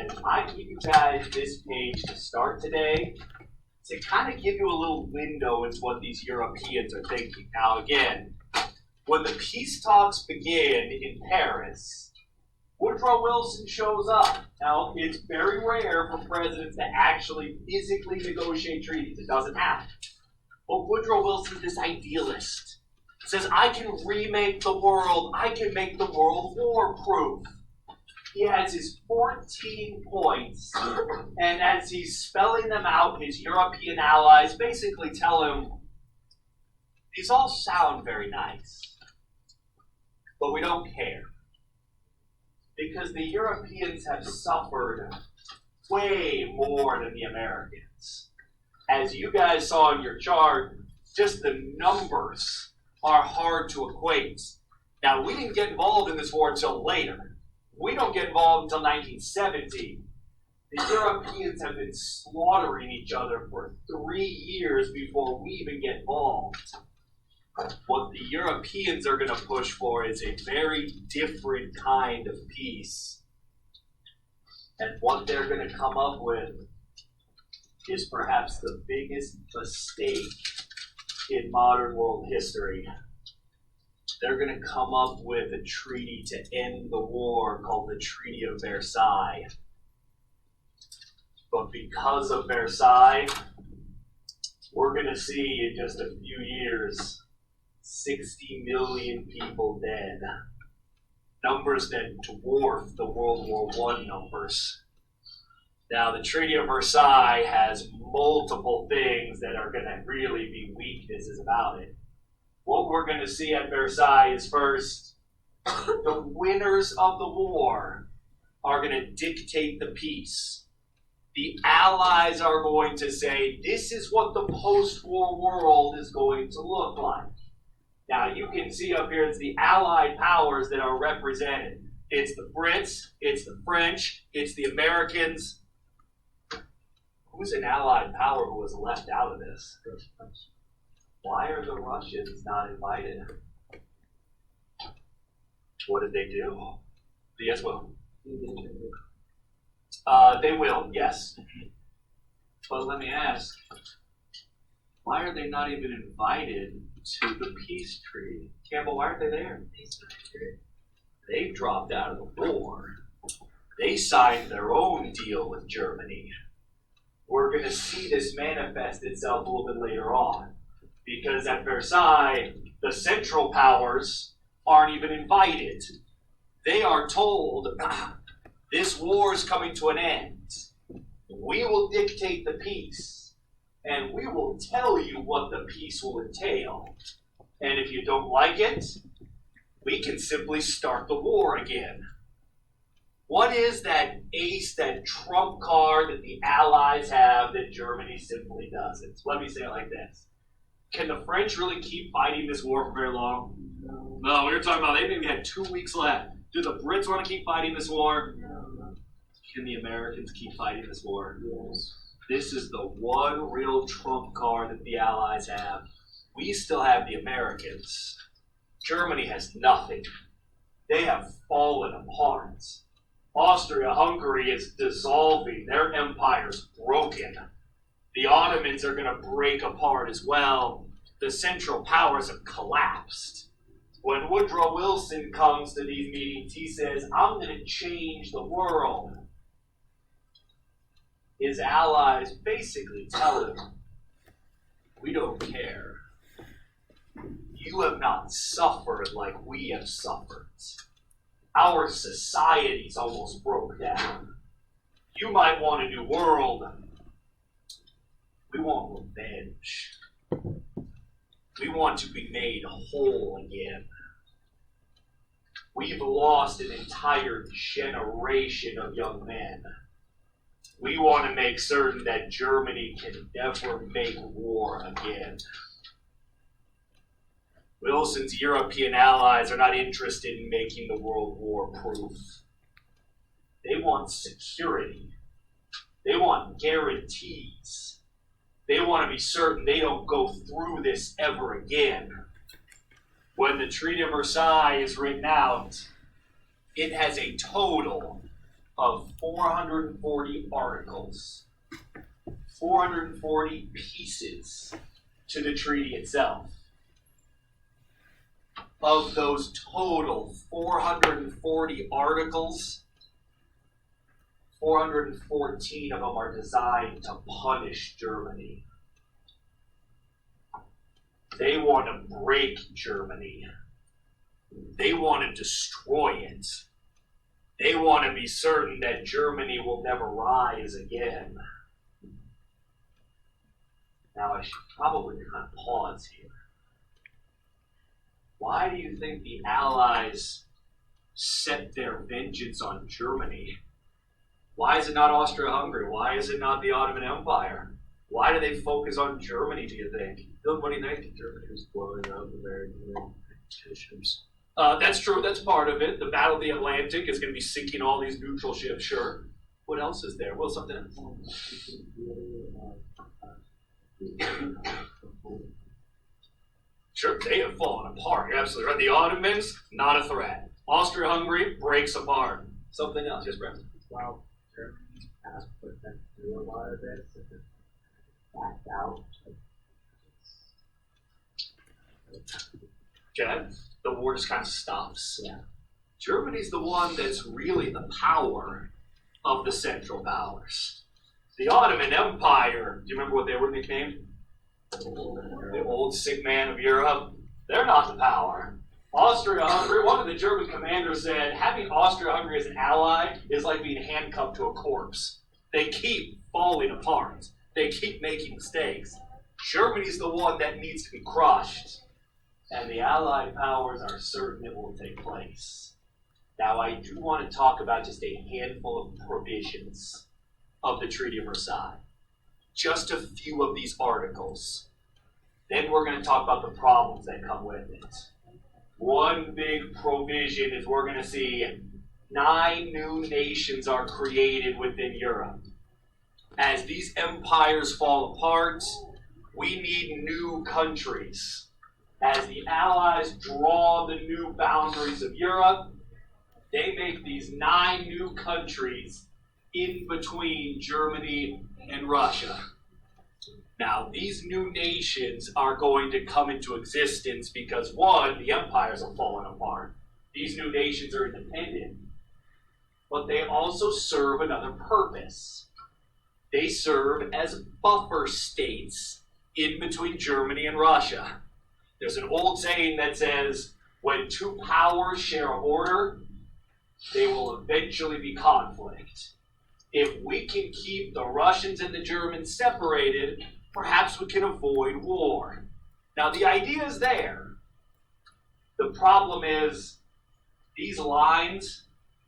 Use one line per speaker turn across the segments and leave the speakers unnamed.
And I give you guys this page to start today to kind of give you a little window into what these Europeans are thinking. Now again, when the peace talks begin in Paris, Woodrow Wilson shows up. Now, it's very rare for presidents to actually physically negotiate treaties. It doesn't happen. But Woodrow Wilson, this idealist, says, I can remake the world. I can make the world war-proof. He has his 14 points, and as he's spelling them out, his European allies basically tell him, these all sound very nice, but we don't care. Because the Europeans have suffered way more than the Americans. As you guys saw in your chart, just the numbers are hard to equate. Now, we didn't get involved in this war until later. We don't get involved until 1970. The Europeans have been slaughtering each other for 3 years before we even get involved. What the Europeans are going to push for is a very different kind of peace. And what they're going to come up with is perhaps the biggest mistake in modern world history. They're going to come up with a treaty to end the war called the Treaty of Versailles. But because of Versailles, we're going to see in just a few years 60 million people dead. Numbers that dwarf the World War I numbers. Now, the Treaty of Versailles has multiple things that are going to really be weaknesses about it. What we're going to see at Versailles is first, the winners of the war are going to dictate the peace. The Allies are going to say, this is what the post-war world is going to look like. Now, you can see up here, it's the Allied powers that are represented. It's the Brits, it's the French, it's the Americans. Who's an Allied power who was left out of this? Why are the Russians not invited? What did they do? Yes, will. They will, yes. But let me ask, why are they not even invited to the peace treaty? Campbell, why aren't they there? They've dropped out of the war. They signed their own deal with Germany. We're going to see this manifest itself a little bit later on. Because at Versailles, the Central Powers aren't even invited. They are told, this war is coming to an end. We will dictate the peace, and we will tell you what the peace will entail. And if you don't like it, we can simply start the war again. What is that ace, that trump card that the Allies have that Germany simply doesn't? Let me say it like this. Can the French really keep fighting this war for very long? No, we were talking about they maybe had 2 weeks left. Do the Brits want to keep fighting this war? Can the Americans keep fighting this war? Yes. This is the one real trump card that the Allies have. We still have the Americans. Germany has nothing. They have fallen apart. Austria-Hungary is dissolving. Their empire's broken. The Ottomans are going to break apart as well. The Central Powers have collapsed. When Woodrow Wilson comes to these meetings, he says, I'm going to change the world. His allies basically tell him, we don't care. You have not suffered like we have suffered. Our societies almost broke down. You might want a new world. We want revenge. We want to be made whole again. We've lost an entire generation of young men. We want to make certain that Germany can never make war again. Wilson's European allies are not interested in making the world war-proof. They want security. They want guarantees. They want to be certain they don't go through this ever again. When the Treaty of Versailles is written out, it has a total of 440 articles, 440 pieces to the treaty itself. Of those total 440 articles, 414 of them are designed to punish Germany. They want to break Germany. They want to destroy it. They want to be certain that Germany will never rise again. Now, I should probably kind of pause here. Why do you think the Allies set their vengeance on Germany? Why is it not Austria-Hungary? Why is it not the Ottoman Empire? Why do they focus on Germany, do you think? Bill, what do you think? Germany was blowing up American ships. That's true. That's part of it. The Battle of the Atlantic is going to be sinking all these neutral ships, sure. What else is there? Well, something else. Sure, they have fallen apart. You're absolutely right. The Ottomans, not a threat. Austria-Hungary breaks apart. Something else. Yes, Brent?
Wow. Germany's past put them through a lot of this and backed out.
Okay. The war just kind of stops.
Yeah.
Germany's the one that's really the power of the Central Powers. The Ottoman Empire, do you remember what they were nicknamed? The old sick man of Europe. They're not the power. Austria-Hungary, one of the German commanders said, having Austria-Hungary as an ally is like being handcuffed to a corpse. They keep falling apart. They keep making mistakes. Germany's the one that needs to be crushed. And the Allied powers are certain it will take place. Now, I do want to talk about just a handful of provisions of the Treaty of Versailles. Just a few of these articles. Then we're going to talk about the problems that come with it. One big provision is we're going to see 9 new nations are created within Europe. As these empires fall apart, we need new countries. As the Allies draw the new boundaries of Europe, they make these 9 new countries in between Germany and Russia. Now, these new nations are going to come into existence because, one, the empires have fallen apart. These new nations are independent. But they also serve another purpose. They serve as buffer states in between Germany and Russia. There's an old saying that says, when 2 powers share a border, they will eventually be conflict. If we can keep the Russians and the Germans separated, perhaps we can avoid war. Now, the idea is there. The problem is these lines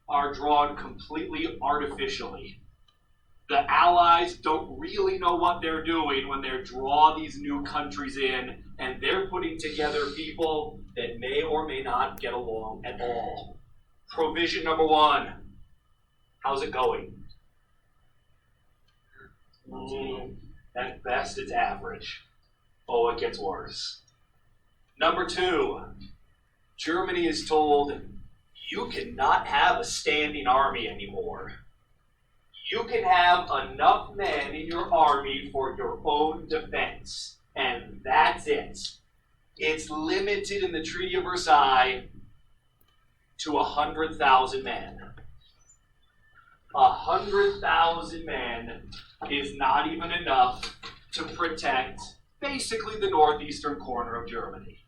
are drawn completely artificially. The Allies don't really know what they're doing when they draw these new countries in, and they're putting together people that may or may not get along at all. Provision number 1. How's it going? At best, it's average. Oh, it gets worse. Number 2, Germany is told, you cannot have a standing army anymore. You can have enough men in your army for your own defense, and that's it. It's limited in the Treaty of Versailles to 100,000 men. 100,000 men is not even enough to protect basically the northeastern corner of Germany.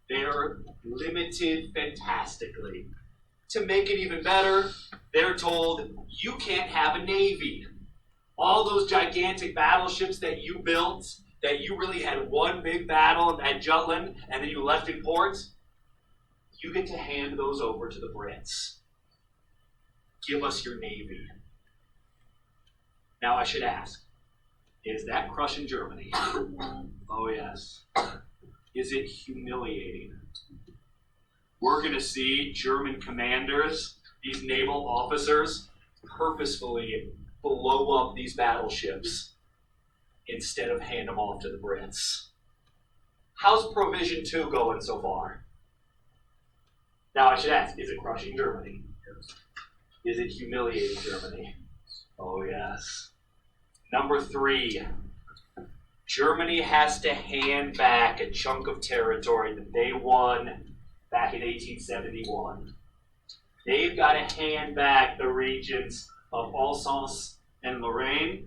They're limited fantastically. To make it even better, they're told you can't have a navy. All those gigantic battleships that you built, that you really had one big battle at Jutland and then you left in port, you get to hand those over to the Brits. Give us your navy. Now I should ask, is that crushing Germany? Oh yes. Is it humiliating? We're going to see German commanders, these naval officers, purposefully blow up these battleships instead of hand them off to the Brits. How's Provision 2 going so far? Now I should ask, is it crushing Germany? Is it humiliating Germany? Oh, yes. Number 3, Germany has to hand back a chunk of territory that they won back in 1871. They've got to hand back the regions of Alsace and Lorraine.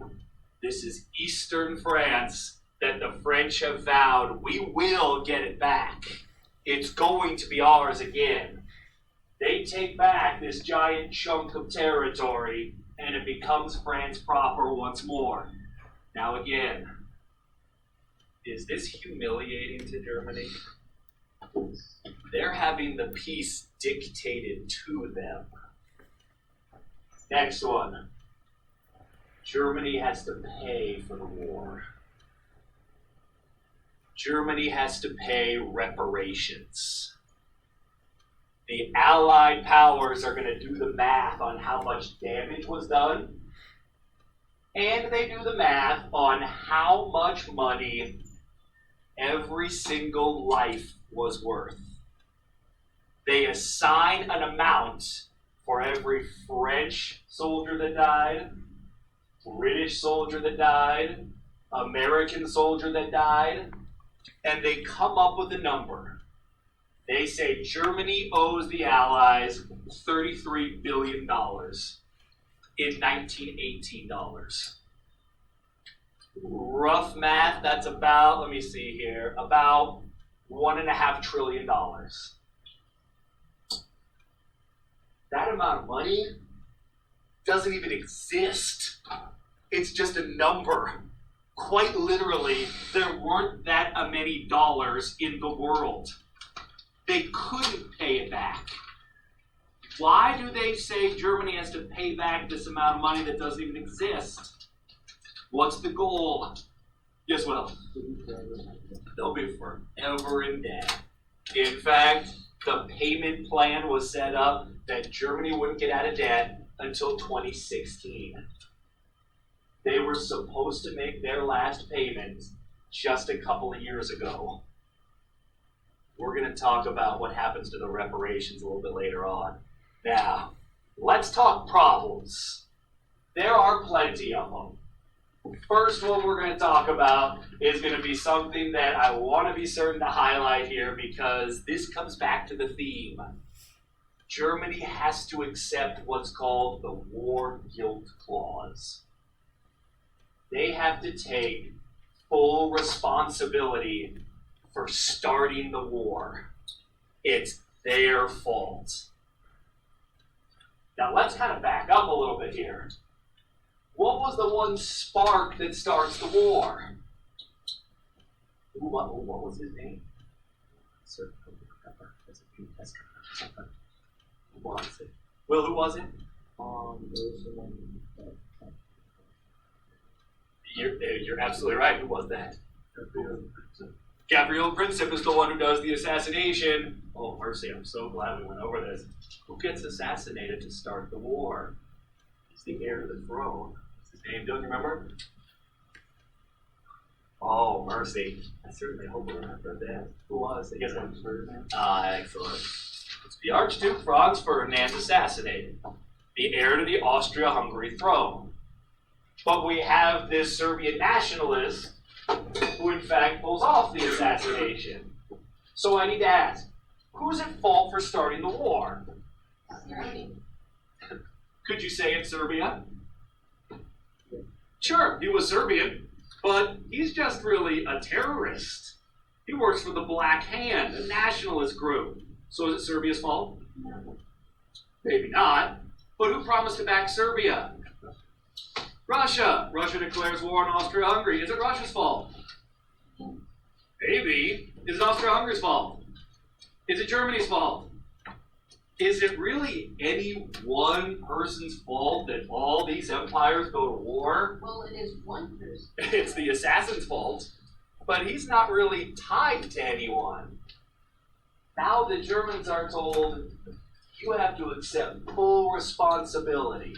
This is eastern France that the French have vowed, we will get it back. It's going to be ours again. They take back this giant chunk of territory and it becomes France proper once more. Now again, is this humiliating to Germany? They're having the peace dictated to them. Next one. Germany has to pay for the war. Germany has to pay reparations. The Allied powers are going to do the math on how much damage was done, and they do the math on how much money every single life was worth. They assign an amount for every French soldier that died, British soldier that died, American soldier that died, and they come up with a number. They say Germany owes the Allies $33 billion in 1918 dollars. Rough math, that's about, let me see here, about $1.5 trillion. That amount of money doesn't even exist. It's just a number. Quite literally, there weren't that many dollars in the world. They couldn't pay it back. Why do they say Germany has to pay back this amount of money that doesn't even exist? What's the goal? Yes, well, they'll be forever in debt. In fact, the payment plan was set up that Germany wouldn't get out of debt until 2016. They were supposed to make their last payment just a couple of years ago. We're going to talk about what happens to the reparations a little bit later on. Now, let's talk problems. There are plenty of them. First one we're going to talk about is going to be something that I want to be certain to highlight here because this comes back to the theme. Germany has to accept what's called the War Guilt Clause. They have to take full responsibility for starting the war. It's their fault. Now let's kind of back up a little bit here. What was the one spark that starts the war? What was his name? Who was it? Will, who was it? You're absolutely right. Who was that? Gabriel Princip is the one who does the assassination. Oh, mercy, I'm so glad we went over this. Who gets assassinated to start the war? He's the heir to the throne. What's his name? Don't you remember? Oh, mercy. I certainly hope we remember that. Who was it? Guess what? Excellent. It's the Archduke Franz Ferdinand assassinated. The heir to the Austria-Hungary throne. But we have this Serbian nationalist who in fact pulls off the assassination. So I need to ask, who's at fault for starting the war? Could you say it's Serbia? Sure, he was Serbian, but he's just really a terrorist. He works for the Black Hand, a nationalist group. So is it Serbia's fault? No. Maybe not, but who promised to back Serbia? Russia. Russia declares war on Austria-Hungary. Is it Russia's fault? Maybe. Is it Austria-Hungary's fault? Is it Germany's fault? Is it really any one person's fault that all these empires go to war?
Well, it is one person.
It's the assassin's fault, but he's not really tied to anyone. Now the Germans are told, you have to accept full responsibility.